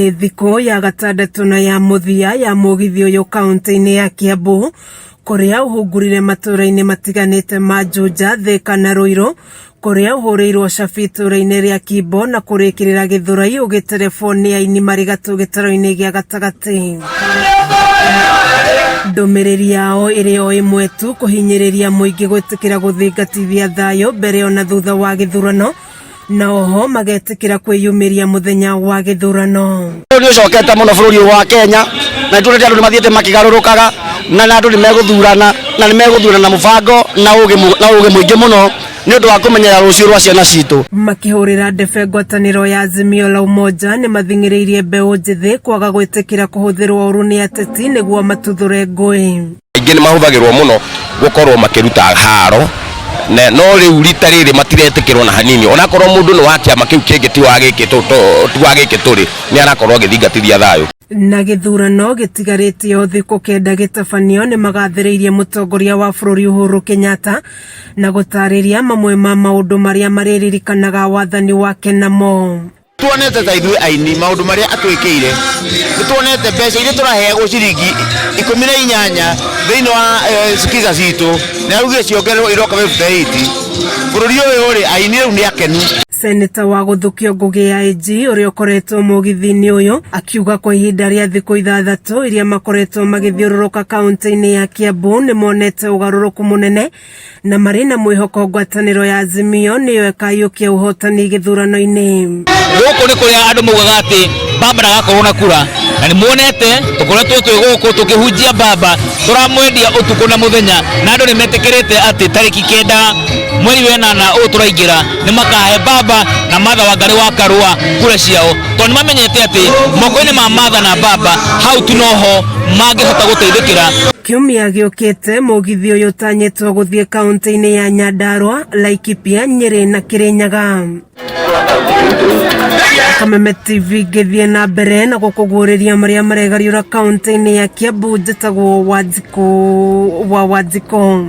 Nĩ thikũ ya gatandatu na ya muthia ya mugithi uyu kaunti-inĩ ya Kiambu kuria uhungurire matũra-inĩ matiganĩte ma Juja, Thika na Ruiru, kuria uhũrĩirwo cabi itũra-inĩ ria Kimbo na kurĩkĩrĩra Gĩthũrai ũgĩterebwo aini marĩ gatũ gĩtaro-inĩ gĩa gatagatĩ. Ndũmĩrĩri yao ĩrĩ o ĩmwe tu, kũhinyĩrĩria mũingĩ gwĩtĩkĩra gũthingatithia thayũ mbere ona thutha wa gĩthurano, na oho magetĩkĩra kwĩyumĩria muthenya wa gĩthurano. Nĩ ũcokete mũno bũrũri wa Kenya, na itũra andũ nĩmathiĩte makĩgarũrũkaga, na andũ nĩmegũthurana na nĩmegũthurana mũbango na ũgĩ mũingĩ mũno nĩ ũndũ wa kũmenyera rũciũ rwa ciana citũ. Makĩhũrĩra ndebe ngwatanĩro ya Azimio la Umoja nĩmathing'ĩrĩirie mbeũ njĩthĩ kwaga gwĩtĩkĩra kũhũthĩrwo ũru nĩ ateti nĩguo matuthure ngũĩ. Aingĩ nĩmahũthagĩrwo mũno gũkorwo makĩruta haro, no rĩu rita rĩrĩ matiretĩkĩrwo na hanini. Onakorwo mũndũ nĩ wa kĩama kĩu kĩngĩ ti wa gĩkĩ tũrĩ, nĩ arakorwo agĩthingatithia thayũ. Na gĩthurano gĩtigarĩtie o thikũ kenda gĩtabanio nĩmagathĩrĩirie mũtongoria wa bũrũri Uhuru Kenyatta na gũtarĩria mamwe ma maũndũ marĩa marĩririkanaga wathani wake namo. Tuonete ta ithuĩ aini maũndũ marĩa atwĩkĩire, nĩtuonete mbeca iria tũraheagwo ciringi 18 thĩinĩ wa skiza citũ, na rĩu ciongererwo iroka 58. Bũrũri ũyũ rĩ aini rĩu nĩ akenu. Seneta wa gũthukio ngũgĩ ya AG ũrĩa ũkoretwo mũgithi-inĩ ũyũ akiuga kwa ihinda rĩa thikũ 6 iria makoretwo magĩthiũrũrũka kaunti-inĩ ya Kiambu nĩmonete ũgarũrũku mũnene na marĩ na mwĩhoko ngwatanĩro ya Azimio nĩyo ĩkaiũkia ũhotani gĩthurano-inĩ. Gũkũ nĩ kũrĩa andũ maugaga atĩ Baba ndagakorwo na kura, na nĩmuonete tũkoretwo twĩ gũkũ tũkĩhunjia Baba, tũramwendia ũtukũ na mũthenya, na andũ nĩmetĩkĩrĩte atĩ tarĩki 9 mweri wa 8 ũyũ tũraingĩra nĩmakahe Baba na Martha Wangari wa Karua kura ciao, tondũ nĩmamenyete atĩ moko-inĩ ma Martha na Baba hau tu noho mangĩhota gũteithĩkĩra. Kiumia gĩũkĩte mũgithi ũyũ ũtanyĩtwo gũthiĩ kaunti-inĩ ya Nyandarua, Laikipia, Nyeri na Kirinyaga. Kameme TV gĩthiĩ na mbere na gũkũguũrĩria marĩa maregariũra kaunti-inĩ ya Kiambu. Njĩtagwo Wanjikũ wa Wanjikũ.